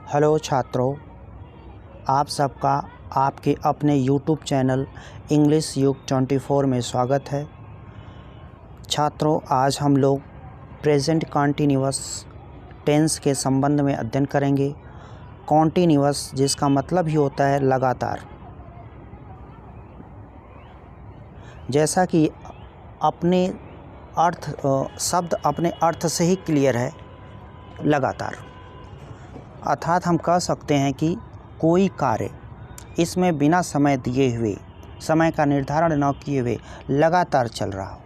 Hello छात्रों, आप सबका आपके अपने YouTube चैनल इंग्लिश युग 24 में स्वागत है। छात्रों, आज हम लोग प्रेजेंट कॉन्टिन्यूअस टेंस के संबंध में अध्ययन करेंगे। कॉन्टिन्यूअस जिसका मतलब ही होता है लगातार। जैसा कि अपने शब्द अपने अर्थ से ही क्लियर है, लगातार। अर्थात हम कह सकते हैं कि कोई कार्य इसमें बिना समय दिए हुए, समय का निर्धारण न किए हुए लगातार चल रहा हो,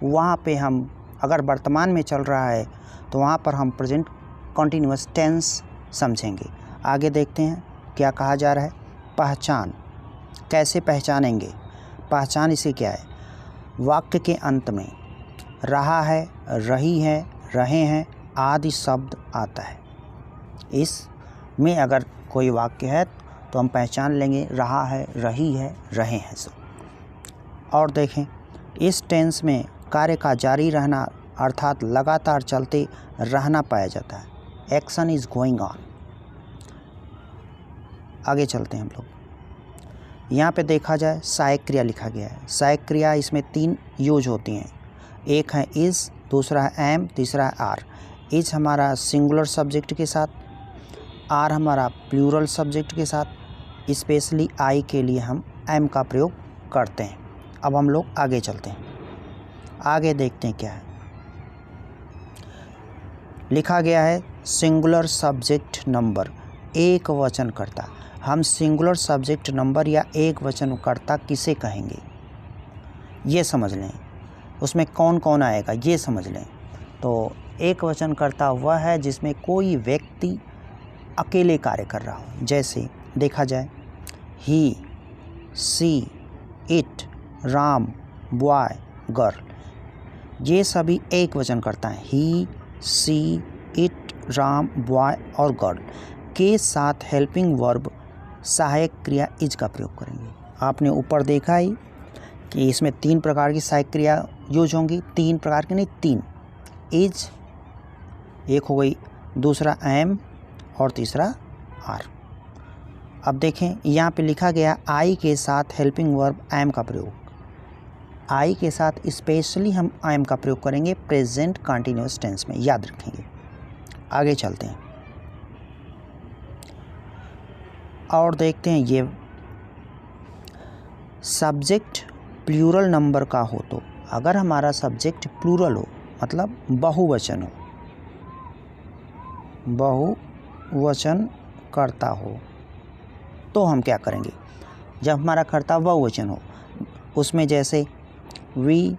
वहाँ पे हम अगर वर्तमान में चल रहा है तो वहाँ पर हम प्रेजेंट कॉन्टिन्यूअस टेंस समझेंगे। आगे देखते हैं क्या कहा जा रहा है। पहचान, कैसे पहचानेंगे? पहचान इसे क्या है? वाक्य के अंत में रहा है, रही है, रहे हैं आदि शब्द आता है। इसमें अगर कोई वाक्य है तो हम पहचान लेंगे रहा है, रही है, रहे हैं सब। और देखें, इस टेंस में कार्य का जारी रहना अर्थात लगातार चलते रहना पाया जाता है। Action is going on. आगे चलते हैं हम लोग। यहाँ पे देखा जाए सहायक क्रिया लिखा गया है। सहायक क्रिया इसमें 3 यूज होती हैं। एक है इज़, दूसरा है एम, तीसरा है आर। इज हमारा सिंगुलर सब्जेक्ट के साथ, आर हमारा प्लूरल सब्जेक्ट के साथ, स्पेशली आई के लिए हम एम का प्रयोग करते हैं। अब हम लोग आगे चलते हैं। आगे देखते हैं क्या है। लिखा गया है सिंगुलर सब्जेक्ट नंबर, एक वचनकर्ता। हम सिंगुलर सब्जेक्ट नंबर या एक वचनकर्ता किसे कहेंगे ये समझ लें। उसमें कौन कौन आएगा ये समझ लें। तो एक वचनकर्ता वह है जिसमें कोई व्यक्ति अकेले कार्य कर रहा हो। जैसे देखा जाए ही, सी, इट, राम, बॉय, गर्ल, ये सभी एक वचनकर्ता हैं। ही, सी, इट, राम, बॉय और गर्ल के साथ हेल्पिंग वर्ब सहायक क्रिया इज का प्रयोग करेंगे। आपने ऊपर देखा ही कि इसमें 3 प्रकार की सहायक क्रिया यूज होंगी। 3 प्रकार की नहीं, 3। इज एक हो गई, दूसरा एम और तीसरा आर। अब देखें यहाँ पे लिखा गया आई के साथ हेल्पिंग वर्ब एम का प्रयोग। आई के साथ स्पेशली हम एम का प्रयोग करेंगे प्रेजेंट कंटिन्यूअस टेंस में, याद रखेंगे। आगे चलते हैं और देखते हैं ये सब्जेक्ट प्लूरल नंबर का हो तो, अगर हमारा सब्जेक्ट प्लूरल हो मतलब बहुवचन हो, बहुवचन करता हो, तो हम क्या करेंगे? जब हमारा कर्ता बहुवचन हो, उसमें जैसे we,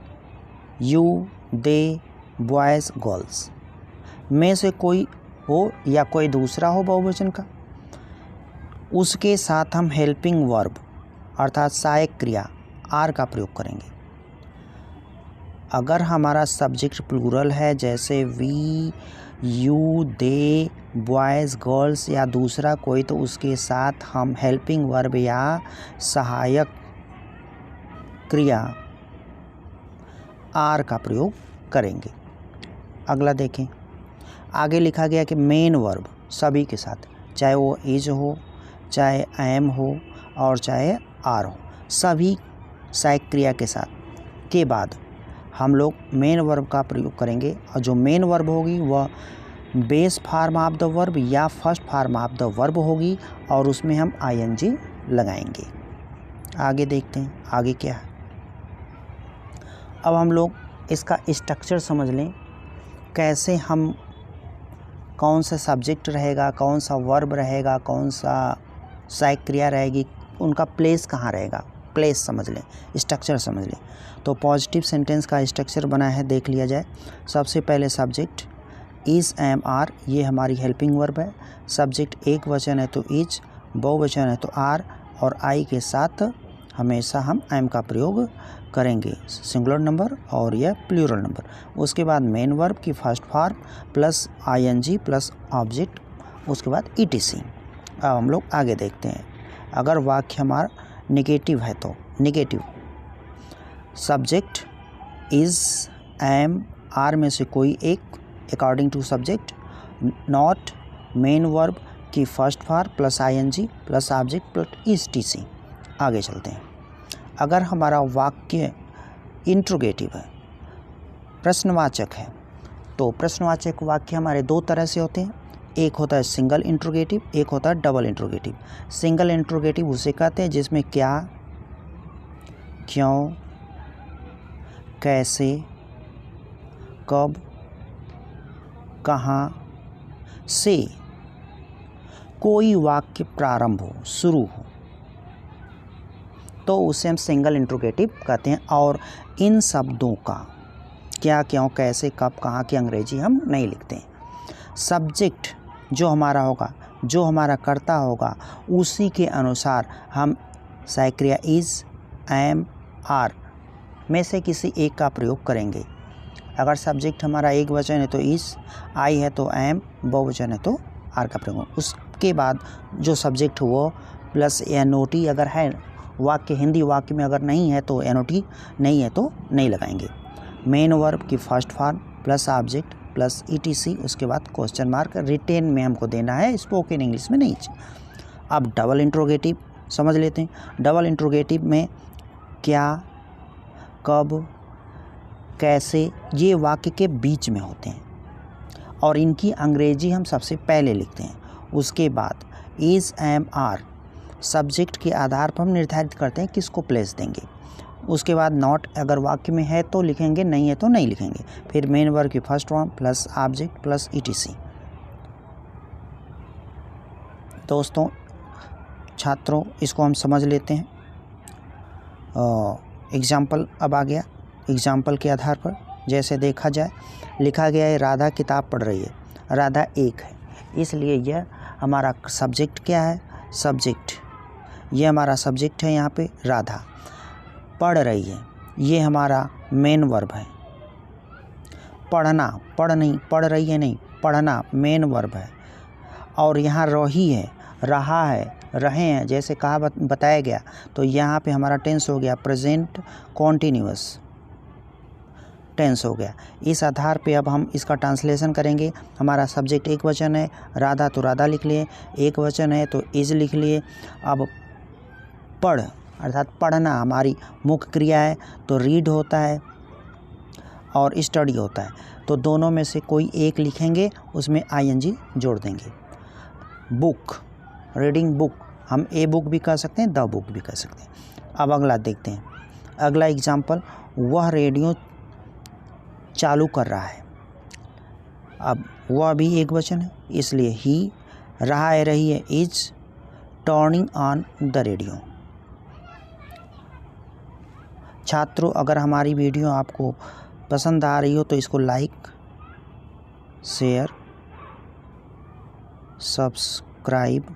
you, they, boys, girls में से कोई हो या कोई दूसरा हो बहुवचन का, उसके साथ हम हेल्पिंग वर्ब अर्थात सहायक क्रिया आर का प्रयोग करेंगे। अगर हमारा सब्जेक्ट प्लूरल है जैसे we, you, they, boys, girls या दूसरा कोई, तो उसके साथ हम हेल्पिंग वर्ब या सहायक क्रिया आर का प्रयोग करेंगे। अगला देखें, आगे लिखा गया कि मेन वर्ब सभी के साथ, चाहे वो इज हो, चाहे एम हो और चाहे आर हो, सभी सहायक क्रिया के साथ के बाद हम लोग मेन वर्ब का प्रयोग करेंगे। और जो मेन वर्ब होगी वह base form of the verb या first form of the verb होगी और उसमें हम आईएनजी लगाएंगे। आगे देखते हैं आगे क्या है। अब हम लोग इसका स्ट्रक्चर समझ लें, कैसे हम कौन सा सब्जेक्ट रहेगा, कौन सा वर्ब रहेगा, कौन सा सहायक क्रिया रहेगी, उनका प्लेस कहाँ रहेगा, प्लेस समझ लें, स्ट्रक्चर समझ लें। तो पॉजिटिव सेंटेंस का स्ट्रक्चर बना है, देख लिया जाए। सबसे पहले सब्जेक्ट इज़, एम, आर, ये हमारी हेल्पिंग वर्ब है। सब्जेक्ट एक वचन है तो इज, बहुवचन है तो आर और आई के साथ हमेशा हम एम का प्रयोग करेंगे, सिंगुलर नंबर और यह प्लूरल नंबर। उसके बाद मेन वर्ब की first form plus ING plus object, उसके बाद ईटीसी। अब हम लोग आगे देखते हैं। अगर वाक्य हमारा नेगेटिव है तो negative, subject is, am, are में से कोई एक according to subject, not, main verb की first form plus ING plus object plus ESTC. आगे चलते हैं। अगर हमारा वाक्य इंट्रोगेटिव है, प्रश्नवाचक है, तो प्रश्नवाचक वाक्य हमारे दो तरह से होते हैं। एक होता है सिंगल इंट्रोगेटिव, एक होता है डबल इंट्रोगेटिव। सिंगल इंट्रोगेटिव उसे कहते हैं जिसमें क्या, क्यों, कैसे, कब, कहाँ से कोई वाक्य प्रारंभ हो, शुरू हो, तो उसे हम सिंगल इंट्रोगेटिव कहते हैं। और इन शब्दों का क्या, क्यों, कैसे, कब, कहाँ की अंग्रेजी हम नहीं लिखते हैं। सब्जेक्ट जो हमारा होगा, जो हमारा कर्ता होगा, उसी के अनुसार हम क्रिया इज, एम, आर में से किसी एक का प्रयोग करेंगे। अगर सब्जेक्ट हमारा एक वचन है तो इज, आई है तो एम, बहुवचन है तो आर का प्रयोग। उसके बाद जो सब्जेक्ट वो प्लस एनओटी अगर है, वाक्य हिंदी वाक्य में अगर नहीं है तो एनओटी, नहीं है तो नहीं लगाएंगे। मेन वर्ब की first form plus object plus etc, उसके बाद क्वेश्चन मार्क रिटेन में हमको देना है, स्पोकन इंग्लिश में नहीं। अब डबल इंट्रोगेटिव समझ लेते हैं। डबल इंट्रोगेटिव में क्या, कब, कैसे ये वाक्य के बीच में होते हैं और इनकी अंग्रेजी हम सबसे पहले लिखते हैं। उसके बाद इज, एम, आर सब्जेक्ट के आधार पर हम निर्धारित करते हैं किसको प्लेस देंगे। उसके बाद नॉट अगर वाक्य में है तो लिखेंगे, नहीं है तो नहीं लिखेंगे। फिर मेन वर्ब की first form plus object plus etc. दोस्तों, छात्रों, इसको हम समझ लेते हैं। एग्जाम्पल अब आ गया। एग्जाम्पल के आधार पर जैसे देखा जाए, लिखा गया है राधा किताब पढ़ रही है। राधा एक है, इसलिए यह हमारा सब्जेक्ट क्या है, सब्जेक्ट, ये हमारा सब्जेक्ट है यहाँ पे राधा। पढ़ रही है, ये हमारा मेन वर्ब है। पढ़ना, पढ़ नहीं, पढ़ रही है नहीं, पढ़ना मेन वर्ब है। और यहाँ रही है, रहा है, रहे हैं, जैसे कहा बताया गया, तो यहाँ पे हमारा टेंस हो गया प्रेजेंट कॉन्टिन्यूअस टेंस हो गया। इस आधार पे अब हम इसका ट्रांसलेशन करेंगे। हमारा सब्जेक्ट एक वचन है, राधा तो राधा लिख लिए, एक वचन है तो इज लिख लिए। अब पढ़ अर्थात पढ़ना हमारी मुख्य क्रिया है, तो रीड होता है और स्टडी होता है, तो दोनों में से कोई एक लिखेंगे, उसमें आईएनजी जोड़ देंगे। बुक, रीडिंग बुक, हम ए बुक भी कह सकते हैं, द बुक भी कह सकते हैं। अब अगला देखते हैं। अगला एग्जाम्पल, वह रेडियो चालू कर रहा है। अब वह भी एक वचन है, इसलिए ही, रहा है, रही है, is turning on the radio. छात्रों, अगर हमारी वीडियो आपको पसंद आ रही हो तो इसको लाइक, शेयर, सब्सक्राइब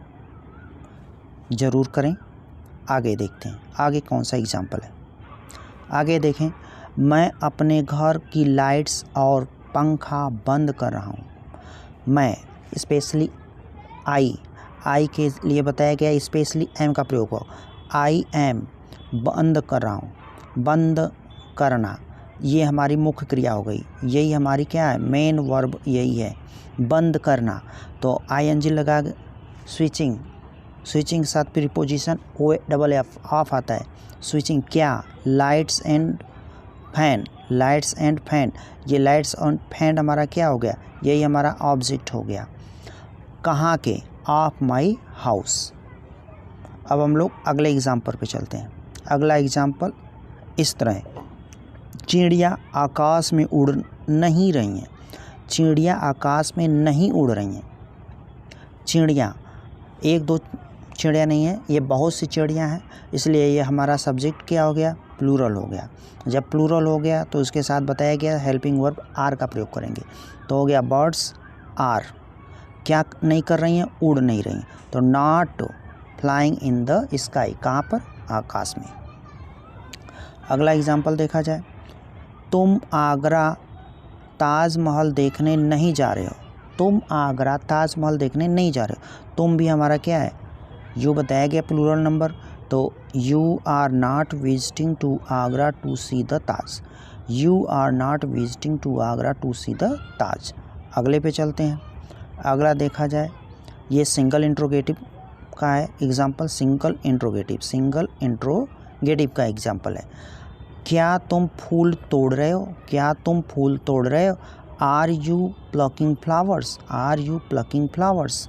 ज़रूर करें। आगे देखते हैं, आगे कौन सा एग्जाम्पल है। आगे देखें, मैं अपने घर की लाइट्स और पंखा बंद कर रहा हूँ। मैं स्पेशली आई के लिए बताया गया, स्पेशली एम का प्रयोग हो। आई एम बंद कर रहा हूँ। बंद करना ये हमारी मुख्य क्रिया हो गई, यही हमारी क्या है, मेन वर्ब यही है, बंद करना। तो आईएनजी लगा, स्विचिंग, स्विचिंग के साथ preposition O double F off आता है। स्विचिंग क्या, lights and fan, lights and fan, ये लाइट्स और फैन हमारा क्या हो गया, यही हमारा ऑब्जेक्ट हो गया। कहाँ के, ऑफ माई हाउस। अब हम लोग अगले एग्जाम्पल पे चलते हैं। अगला एग्जाम्पल इस तरह, चिड़िया आकाश में उड़ नहीं रही हैं। चिड़िया आकाश में नहीं उड़ रही हैं। चिड़िया एक दो चिड़िया नहीं है, ये बहुत सी चिड़िया हैं, इसलिए ये हमारा सब्जेक्ट क्या हो गया, प्लूरल हो गया। जब प्लूरल हो गया तो उसके साथ बताया गया हेल्पिंग वर्ब आर का प्रयोग करेंगे, तो हो गया बर्ड्स आर क्या नहीं कर रही हैं, उड़ नहीं रही। तो not flying in the sky, कहाँ पर, आकाश में। अगला एग्जाम्पल देखा जाए, तुम आगरा ताजमहल देखने नहीं जा रहे हो। तुम आगरा ताजमहल देखने नहीं जा रहे हो। तुम भी हमारा क्या है, यू बताया गया प्लूरल नंबर, तो you are not visiting to Agra to see the Taj. You are not visiting to Agra to see the Taj. अगले पे चलते हैं। अगला देखा जाए, ये सिंगल इंट्रोगेटिव का है एग्जाम्पल, सिंगल इंट्रोगेटिव का एग्जाम्पल है। क्या तुम फूल तोड़ रहे हो, क्या तुम फूल तोड़ रहे हो। Are you plucking flowers, are you plucking flowers.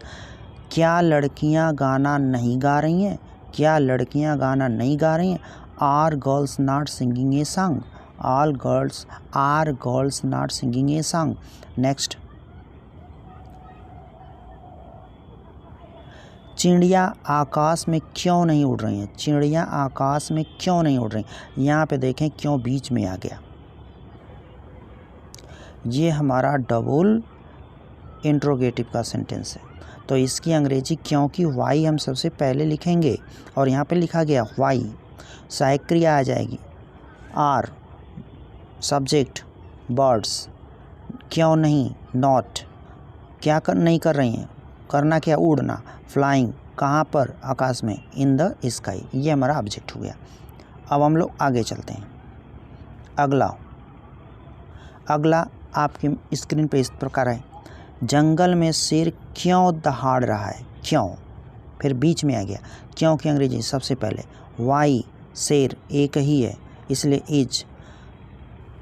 क्या लड़कियां गाना नहीं गा रही हैं, क्या लड़कियां गाना नहीं गा रही हैं। Are girls not singing a song, are girls not singing a song. Next, चिड़िया आकाश में क्यों नहीं उड़ रही हैं, चिड़िया आकाश में क्यों नहीं उड़ रही। यहाँ पे देखें क्यों बीच में आ गया, ये हमारा डबल इंट्रोगेटिव का सेंटेंस है। तो इसकी अंग्रेजी क्यों की वाई हम सबसे पहले लिखेंगे और यहाँ पे लिखा गया वाई, सहायक क्रिया आ जाएगी आर, सब्जेक्ट बर्ड्स, क्यों नहीं नॉट, क्या नहीं कर रही हैं, करना क्या उड़ना, फ्लाइंग कहाँ पर आकाश में, इन द स्काई, ये हमारा ऑब्जेक्ट हो गया। अब हम लोग आगे चलते हैं। अगला आपकी स्क्रीन पे इस प्रकार है, जंगल में शेर क्यों दहाड़ रहा है, क्यों, फिर बीच में आ गया क्यों की अंग्रेजी सबसे पहले वाई, शेर एक ही है इसलिए is,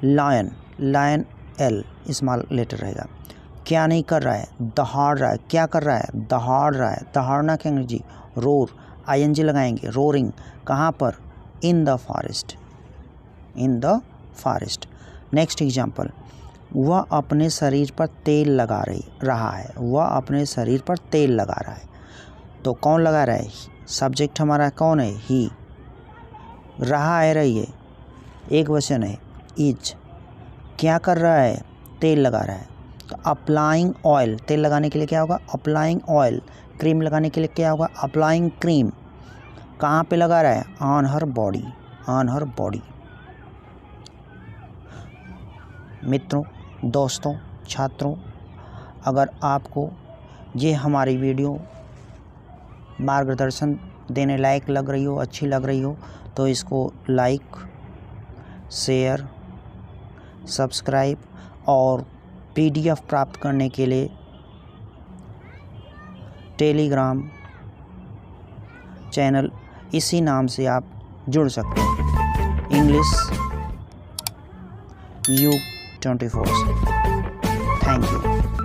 lion L small letter रहेगा। क्या नहीं कर रहा है, दहाड़ रहा है, क्या कर रहा है, दहाड़ रहा है, दहाड़ना की अंग्रेजी रोर, आईएनजी लगाएंगे, रोरिंग कहाँ पर, in the forest. Next example, वह अपने शरीर पर तेल लगा रहा है, वह अपने शरीर पर तेल लगा रहा है। तो कौन लगा रहा है, सब्जेक्ट हमारा कौन है, ही, रहा है, रही है एक वचन है इज, क्या कर रहा है, तेल लगा रहा है। तो अप्लाइंग ऑयल, तेल लगाने के लिए क्या होगा, अप्लाइंग ऑयल, क्रीम लगाने के लिए क्या होगा, अप्लाइंग क्रीम, कहाँ पे लगा रहा है, ऑन हर बॉडी। मित्रों, दोस्तों, छात्रों, अगर आपको ये हमारी वीडियो मार्गदर्शन देने लायक लग रही हो, अच्छी लग रही हो, तो इसको लाइक, शेयर, सब्सक्राइब और PDF प्राप्त करने के लिए टेलीग्राम चैनल इसी नाम से आप जुड़ सकते हैं, इंग्लिश U24। Thank you.